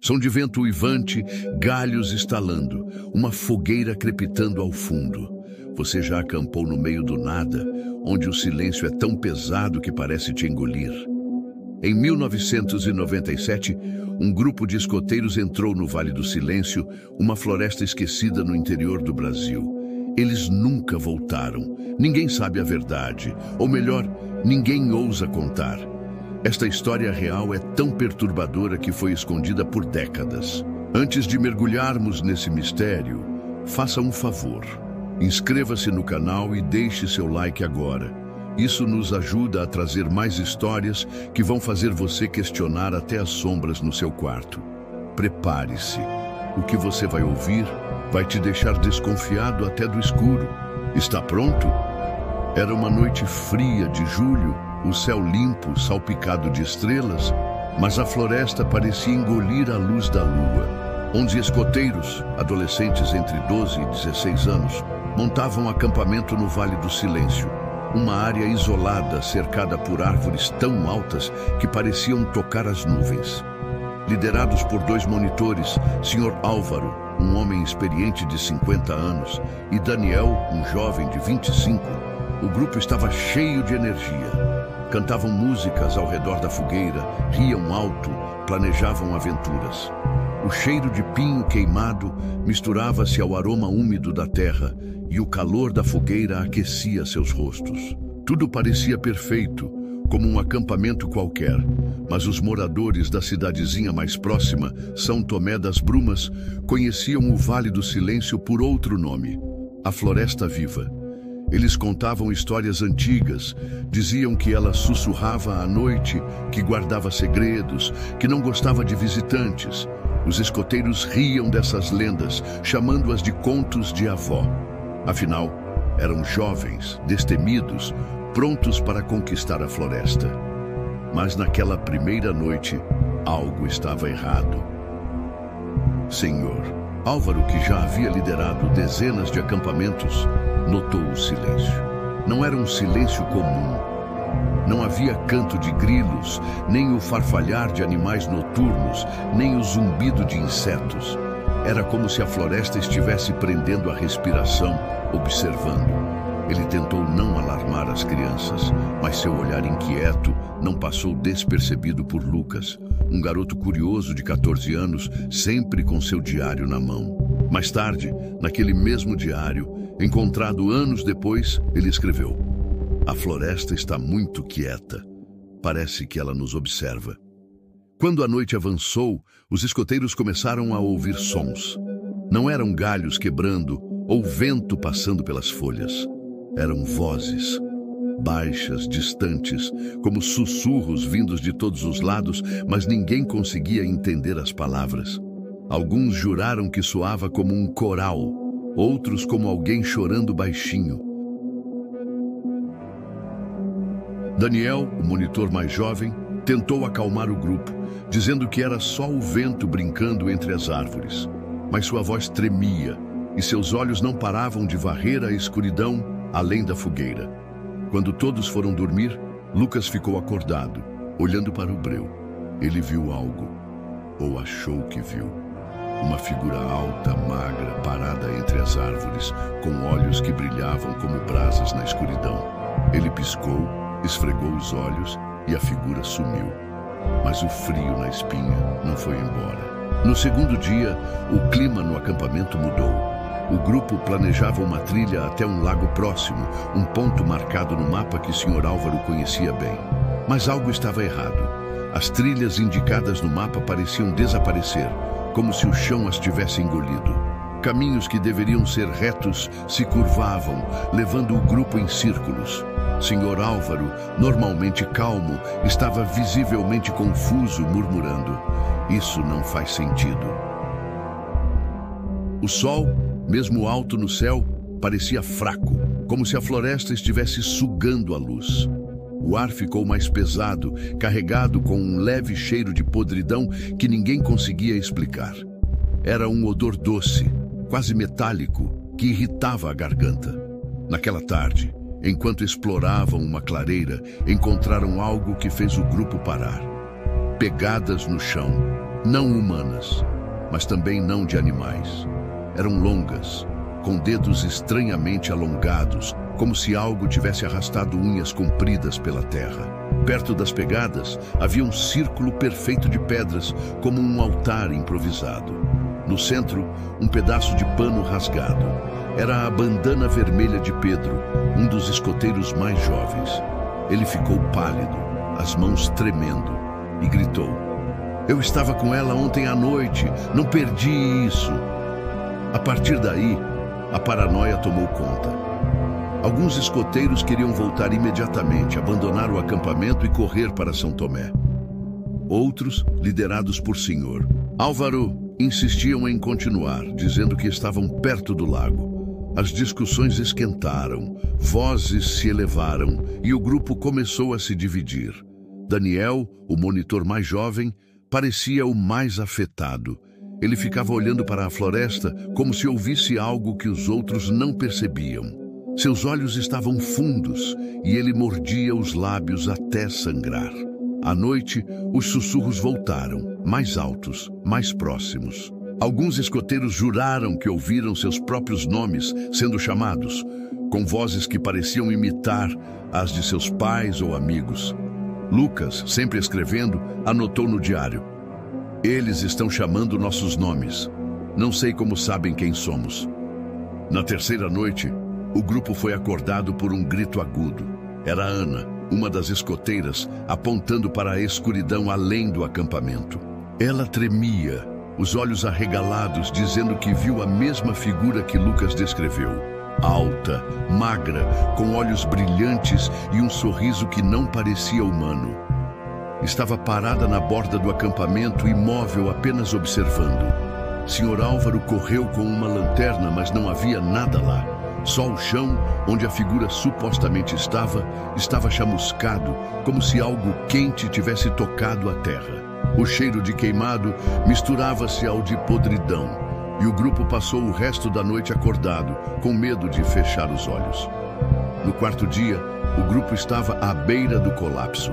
Som de vento uivante, galhos estalando, uma fogueira crepitando ao fundo. Você já acampou no meio do nada, onde o silêncio é tão pesado que parece te engolir. Em 1997, um grupo de escoteiros entrou no Vale do Silêncio, uma floresta esquecida no interior do Brasil. Eles nunca voltaram. Ninguém sabe a verdade, ou melhor, ninguém ousa contar. Esta história real é tão perturbadora que foi escondida por décadas. Antes de mergulharmos nesse mistério, faça um favor. Inscreva-se no canal e deixe seu like agora. Isso nos ajuda a trazer mais histórias que vão fazer você questionar até as sombras no seu quarto. Prepare-se. O que você vai ouvir vai te deixar desconfiado até do escuro. Está pronto? Era uma noite fria de julho, o céu limpo, salpicado de estrelas, mas a floresta parecia engolir a luz da lua. 11 escoteiros, adolescentes entre 12 e 16 anos, montavam acampamento no Vale do Silêncio, uma área isolada cercada por árvores tão altas que pareciam tocar as nuvens. Liderados por 2 monitores, Sr. Álvaro, um homem experiente de 50 anos, e Daniel, um jovem de 25, o grupo estava cheio de energia. Cantavam músicas ao redor da fogueira, riam alto, planejavam aventuras. O cheiro de pinho queimado misturava-se ao aroma úmido da terra e o calor da fogueira aquecia seus rostos. Tudo parecia perfeito, como um acampamento qualquer, mas os moradores da cidadezinha mais próxima, São Tomé das Brumas, conheciam o Vale do Silêncio por outro nome, a Floresta Viva. Eles contavam histórias antigas, diziam que ela sussurrava à noite, que guardava segredos, que não gostava de visitantes. Os escoteiros riam dessas lendas, chamando-as de contos de avó. Afinal, eram jovens, destemidos, prontos para conquistar a floresta. Mas naquela primeira noite, algo estava errado. Senhor Álvaro, que já havia liderado dezenas de acampamentos, notou o silêncio. Não era um silêncio comum. Não havia canto de grilos, nem o farfalhar de animais noturnos, nem o zumbido de insetos. Era como se a floresta estivesse prendendo a respiração, observando. Ele tentou não alarmar as crianças, mas seu olhar inquieto não passou despercebido por Lucas, um garoto curioso de 14 anos, sempre com seu diário na mão. Mais tarde, naquele mesmo diário, encontrado anos depois, ele escreveu: "A floresta está muito quieta. Parece que ela nos observa." Quando a noite avançou, os escoteiros começaram a ouvir sons. Não eram galhos quebrando ou vento passando pelas folhas. Eram vozes, baixas, distantes, como sussurros vindos de todos os lados, mas ninguém conseguia entender as palavras. Alguns juraram que soava como um coral, outros como alguém chorando baixinho. Daniel, o monitor mais jovem, tentou acalmar o grupo, dizendo que era só o vento brincando entre as árvores. Mas sua voz tremia e seus olhos não paravam de varrer a escuridão além da fogueira. Quando todos foram dormir, Lucas ficou acordado, olhando para o breu. Ele viu algo, ou achou que viu. Uma figura alta, magra, parada entre as árvores, com olhos que brilhavam como brasas na escuridão. Ele piscou, esfregou os olhos e a figura sumiu. Mas o frio na espinha não foi embora. No segundo dia, o clima no acampamento mudou. O grupo planejava uma trilha até um lago próximo, um ponto marcado no mapa que o Sr. Álvaro conhecia bem. Mas algo estava errado. As trilhas indicadas no mapa pareciam desaparecer, como se o chão as tivesse engolido. Caminhos que deveriam ser retos se curvavam, levando o grupo em círculos. Sr. Álvaro, normalmente calmo, estava visivelmente confuso, murmurando: "Isso não faz sentido." O sol, mesmo alto no céu, parecia fraco, como se a floresta estivesse sugando a luz. O ar ficou mais pesado, carregado com um leve cheiro de podridão que ninguém conseguia explicar. Era um odor doce, quase metálico, que irritava a garganta. Naquela tarde, enquanto exploravam uma clareira, encontraram algo que fez o grupo parar. Pegadas no chão, não humanas, mas também não de animais. Eram longas, com dedos estranhamente alongados, como se algo tivesse arrastado unhas compridas pela terra. Perto das pegadas havia um círculo perfeito de pedras, como um altar improvisado. No centro, um pedaço de pano rasgado. Era a bandana vermelha de Pedro, um dos escoteiros mais jovens. Ele ficou pálido, as mãos tremendo, e gritou: "Eu estava com ela ontem à noite, não perdi isso." A partir daí, a paranoia tomou conta. Alguns escoteiros queriam voltar imediatamente, abandonar o acampamento e correr para São Tomé. Outros, liderados por Sr. Álvaro, insistiam em continuar, dizendo que estavam perto do lago. As discussões esquentaram, vozes se elevaram e o grupo começou a se dividir. Daniel, o monitor mais jovem, parecia o mais afetado. Ele ficava olhando para a floresta como se ouvisse algo que os outros não percebiam. Seus olhos estavam fundos e ele mordia os lábios até sangrar. À noite, os sussurros voltaram, mais altos, mais próximos. Alguns escoteiros juraram que ouviram seus próprios nomes sendo chamados, com vozes que pareciam imitar as de seus pais ou amigos. Lucas, sempre escrevendo, anotou no diário: "Eles estão chamando nossos nomes. Não sei como sabem quem somos." Na terceira noite, o grupo foi acordado por um grito agudo. Era Ana, uma das escoteiras, apontando para a escuridão além do acampamento. Ela tremia, os olhos arregalados, dizendo que viu a mesma figura que Lucas descreveu. Alta, magra, com olhos brilhantes e um sorriso que não parecia humano. Estava parada na borda do acampamento, imóvel, apenas observando. Sr. Álvaro correu com uma lanterna, mas não havia nada lá. Só o chão, onde a figura supostamente estava chamuscado, como se algo quente tivesse tocado a terra. O cheiro de queimado misturava-se ao de podridão, e o grupo passou o resto da noite acordado, com medo de fechar os olhos. No quarto dia, o grupo estava à beira do colapso.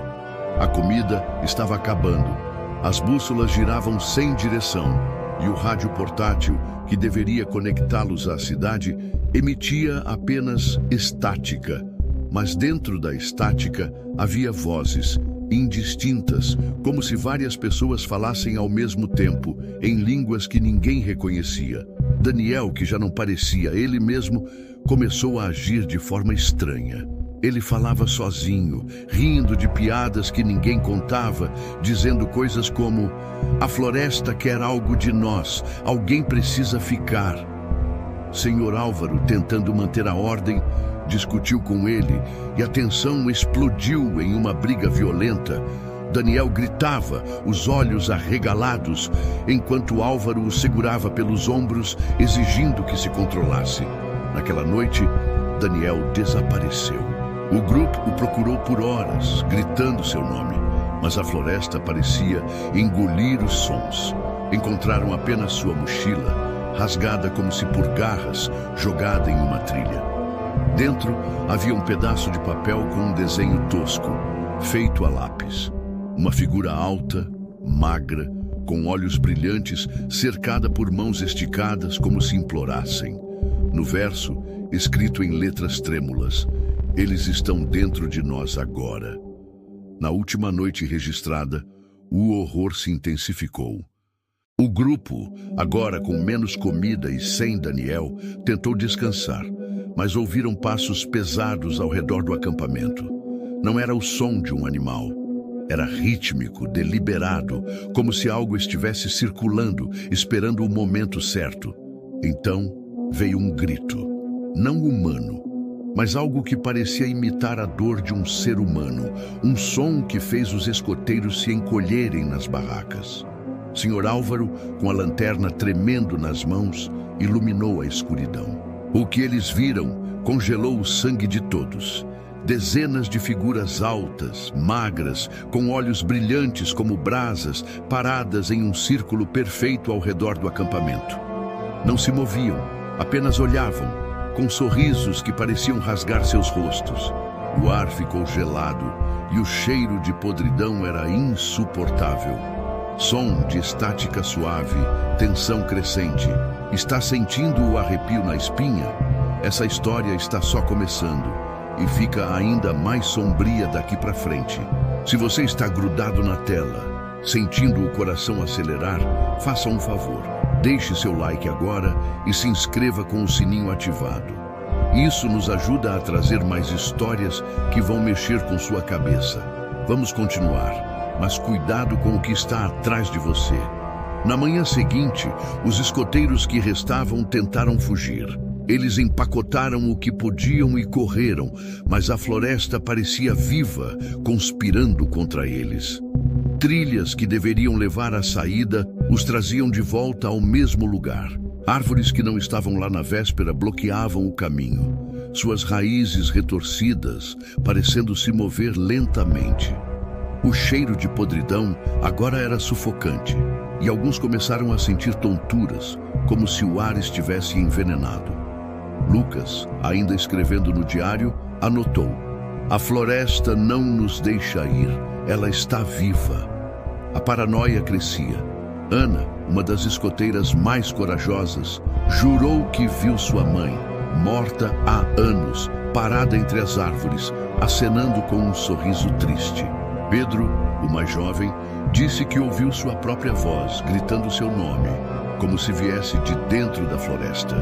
A comida estava acabando, as bússolas giravam sem direção, e o rádio portátil, que deveria conectá-los à cidade, emitia apenas estática. Mas dentro da estática havia vozes, indistintas, como se várias pessoas falassem ao mesmo tempo, em línguas que ninguém reconhecia. Daniel, que já não parecia ele mesmo, começou a agir de forma estranha. Ele falava sozinho, rindo de piadas que ninguém contava, dizendo coisas como: "A floresta quer algo de nós, alguém precisa ficar." Sr. Álvaro, tentando manter a ordem, discutiu com ele e a tensão explodiu em uma briga violenta. Daniel gritava, os olhos arregalados, enquanto Álvaro o segurava pelos ombros, exigindo que se controlasse. Naquela noite, Daniel desapareceu. O grupo o procurou por horas, gritando seu nome, mas a floresta parecia engolir os sons. Encontraram apenas sua mochila, rasgada como se por garras, jogada em uma trilha. Dentro havia um pedaço de papel com um desenho tosco, feito a lápis. Uma figura alta, magra, com olhos brilhantes, cercada por mãos esticadas como se implorassem. No verso, escrito em letras trêmulas: "Eles estão dentro de nós agora." Na última noite registrada, o horror se intensificou. O grupo, agora com menos comida e sem Daniel, tentou descansar, mas ouviram passos pesados ao redor do acampamento. Não era o som de um animal. Era rítmico, deliberado, como se algo estivesse circulando, esperando o momento certo. Então veio um grito, não humano, mas algo que parecia imitar a dor de um ser humano, um som que fez os escoteiros se encolherem nas barracas. Sr. Álvaro, com a lanterna tremendo nas mãos, iluminou a escuridão. O que eles viram congelou o sangue de todos. Dezenas de figuras altas, magras, com olhos brilhantes como brasas, paradas em um círculo perfeito ao redor do acampamento. Não se moviam, apenas olhavam, com sorrisos que pareciam rasgar seus rostos. O ar ficou gelado e o cheiro de podridão era insuportável. Som de estática suave, tensão crescente. Está sentindo o arrepio na espinha? Essa história está só começando e fica ainda mais sombria daqui para frente. Se você está grudado na tela, sentindo o coração acelerar, faça um favor. Deixe seu like agora e se inscreva com o sininho ativado. Isso nos ajuda a trazer mais histórias que vão mexer com sua cabeça. Vamos continuar, mas cuidado com o que está atrás de você. Na manhã seguinte, os escoteiros que restavam tentaram fugir. Eles empacotaram o que podiam e correram, mas a floresta parecia viva, conspirando contra eles. Trilhas que deveriam levar à saída os traziam de volta ao mesmo lugar. Árvores que não estavam lá na véspera bloqueavam o caminho, suas raízes retorcidas, parecendo se mover lentamente. O cheiro de podridão agora era sufocante, e alguns começaram a sentir tonturas, como se o ar estivesse envenenado. Lucas, ainda escrevendo no diário, anotou: "A floresta não nos deixa ir, ela está viva." A paranoia crescia. Ana, uma das escoteiras mais corajosas, jurou que viu sua mãe, morta há anos, parada entre as árvores, acenando com um sorriso triste. Pedro, o mais jovem, disse que ouviu sua própria voz, gritando seu nome, como se viesse de dentro da floresta.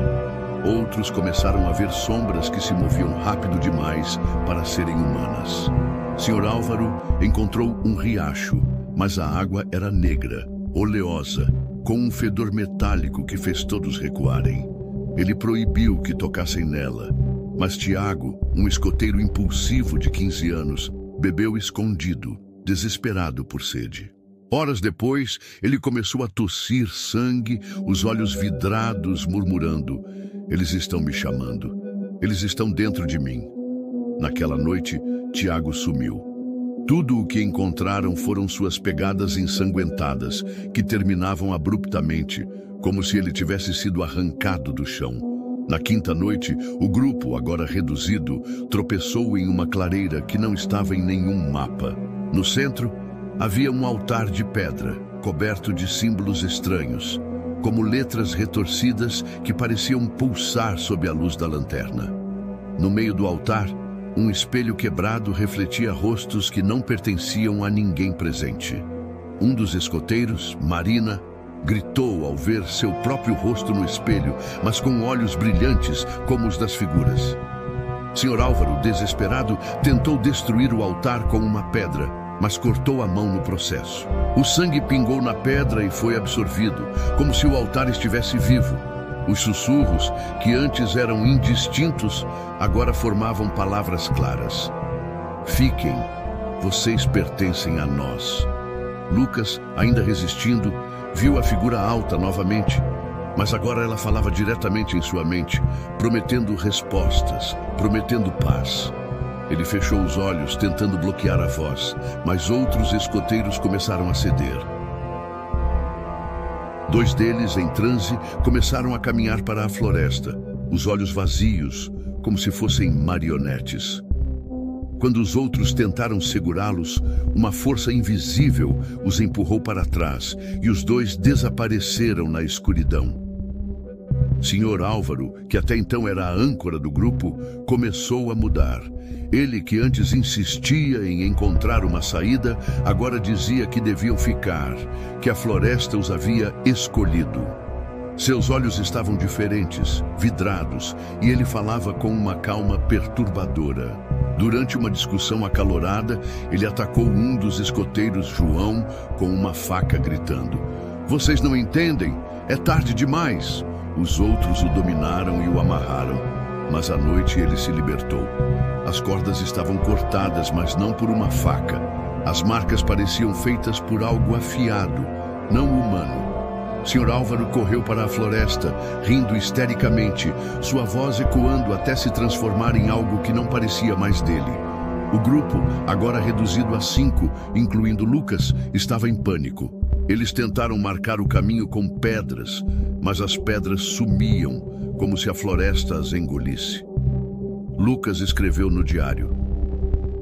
Outros começaram a ver sombras que se moviam rápido demais para serem humanas. Sr. Álvaro encontrou um riacho, mas a água era negra, oleosa, com um fedor metálico que fez todos recuarem. Ele proibiu que tocassem nela, mas Tiago, um escoteiro impulsivo de 15 anos, bebeu escondido, desesperado por sede. Horas depois, ele começou a tossir sangue, os olhos vidrados, murmurando: "Eles estão me chamando. Eles estão dentro de mim." Naquela noite, Tiago sumiu. Tudo o que encontraram foram suas pegadas ensanguentadas, que terminavam abruptamente, como se ele tivesse sido arrancado do chão. Na quinta noite, o grupo, agora reduzido, tropeçou em uma clareira que não estava em nenhum mapa. No centro, havia um altar de pedra, coberto de símbolos estranhos, como letras retorcidas que pareciam pulsar sob a luz da lanterna. No meio do altar, um espelho quebrado refletia rostos que não pertenciam a ninguém presente. Um dos escoteiros, Marina, gritou ao ver seu próprio rosto no espelho, mas com olhos brilhantes como os das figuras. Sr. Álvaro, desesperado, tentou destruir o altar com uma pedra, mas cortou a mão no processo. O sangue pingou na pedra e foi absorvido, como se o altar estivesse vivo. Os sussurros, que antes eram indistintos, agora formavam palavras claras. "Fiquem, vocês pertencem a nós." Lucas, ainda resistindo, viu a figura alta novamente, mas agora ela falava diretamente em sua mente, prometendo respostas, prometendo paz. Ele fechou os olhos, tentando bloquear a voz, mas outros escoteiros começaram a ceder. 2 deles, em transe, começaram a caminhar para a floresta, os olhos vazios, como se fossem marionetes. Quando os outros tentaram segurá-los, uma força invisível os empurrou para trás e os 2 desapareceram na escuridão. Sr. Álvaro, que até então era a âncora do grupo, começou a mudar. Ele, que antes insistia em encontrar uma saída, agora dizia que deviam ficar, que a floresta os havia escolhido. Seus olhos estavam diferentes, vidrados, e ele falava com uma calma perturbadora. Durante uma discussão acalorada, ele atacou um dos escoteiros, João, com uma faca, gritando: "Vocês não entendem? É tarde demais." Os outros o dominaram e o amarraram, mas à noite ele se libertou. As cordas estavam cortadas, mas não por uma faca. As marcas pareciam feitas por algo afiado, não humano. Sr. Álvaro correu para a floresta, rindo histericamente, sua voz ecoando até se transformar em algo que não parecia mais dele. O grupo, agora reduzido a 5, incluindo Lucas, estava em pânico. Eles tentaram marcar o caminho com pedras, mas as pedras sumiam, como se a floresta as engolisse. Lucas escreveu no diário: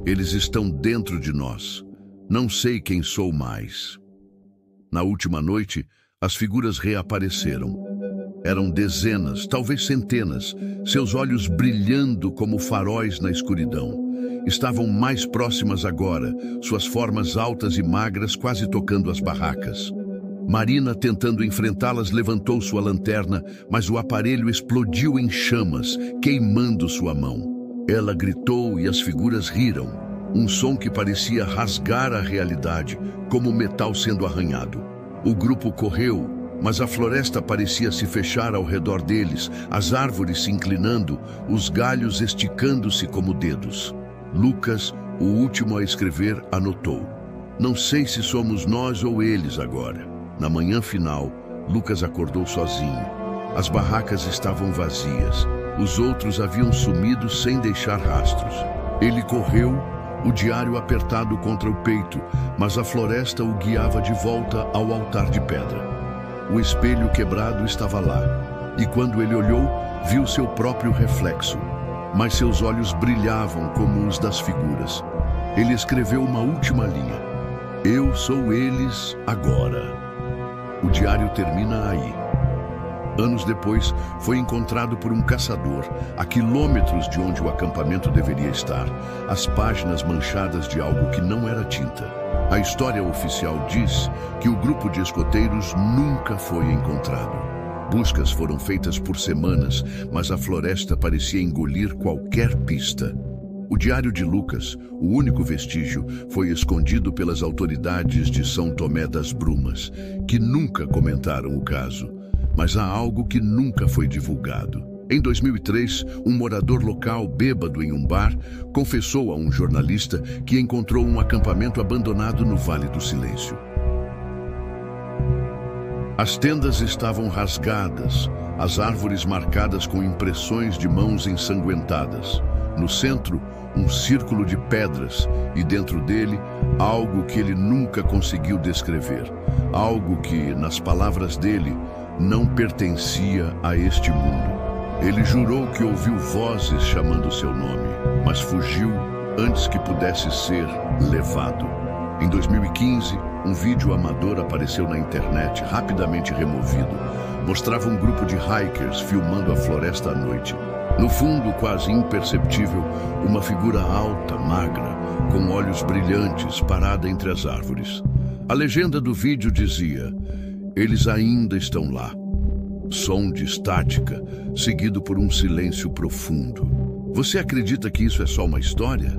"Eles estão dentro de nós. Não sei quem sou mais." Na última noite, as figuras reapareceram. Eram dezenas, talvez centenas, seus olhos brilhando como faróis na escuridão. Estavam mais próximas agora, suas formas altas e magras quase tocando as barracas. Marina, tentando enfrentá-las, levantou sua lanterna, mas o aparelho explodiu em chamas, queimando sua mão. Ela gritou e as figuras riram, um som que parecia rasgar a realidade, como metal sendo arranhado. O grupo correu, mas a floresta parecia se fechar ao redor deles, as árvores se inclinando, os galhos esticando-se como dedos. Lucas, o último a escrever, anotou: "Não sei se somos nós ou eles agora." Na manhã final, Lucas acordou sozinho. As barracas estavam vazias. Os outros haviam sumido sem deixar rastros. Ele correu, o diário apertado contra o peito, mas a floresta o guiava de volta ao altar de pedra. O espelho quebrado estava lá, e quando ele olhou, viu seu próprio reflexo. Mas seus olhos brilhavam como os das figuras. Ele escreveu uma última linha: "Eu sou eles agora." O diário termina aí. Anos depois, foi encontrado por um caçador, a quilômetros de onde o acampamento deveria estar, as páginas manchadas de algo que não era tinta. A história oficial diz que o grupo de escoteiros nunca foi encontrado. Buscas foram feitas por semanas, mas a floresta parecia engolir qualquer pista. O diário de Lucas, o único vestígio, foi escondido pelas autoridades de São Tomé das Brumas, que nunca comentaram o caso. Mas há algo que nunca foi divulgado. Em 2003, um morador local, bêbado em um bar, confessou a um jornalista que encontrou um acampamento abandonado no Vale do Silêncio. As tendas estavam rasgadas, as árvores marcadas com impressões de mãos ensanguentadas. No centro, um círculo de pedras e dentro dele, algo que ele nunca conseguiu descrever. Algo que, nas palavras dele, não pertencia a este mundo. Ele jurou que ouviu vozes chamando seu nome, mas fugiu antes que pudesse ser levado. Em 2015, um vídeo amador apareceu na internet, rapidamente removido. Mostrava um grupo de hikers filmando a floresta à noite. No fundo, quase imperceptível, uma figura alta, magra, com olhos brilhantes, parada entre as árvores. A legenda do vídeo dizia: "Eles ainda estão lá." Som de estática, seguido por um silêncio profundo. Você acredita que isso é só uma história?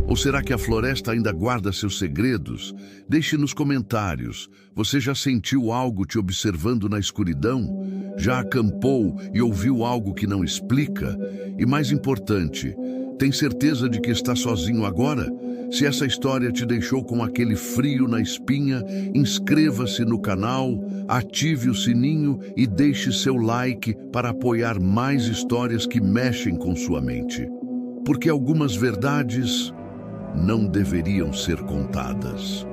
Ou será que a floresta ainda guarda seus segredos? Deixe nos comentários. Você já sentiu algo te observando na escuridão? Já acampou e ouviu algo que não explica? E mais importante, tem certeza de que está sozinho agora? Se essa história te deixou com aquele frio na espinha, inscreva-se no canal, ative o sininho e deixe seu like para apoiar mais histórias que mexem com sua mente. Porque algumas verdades não deveriam ser contadas.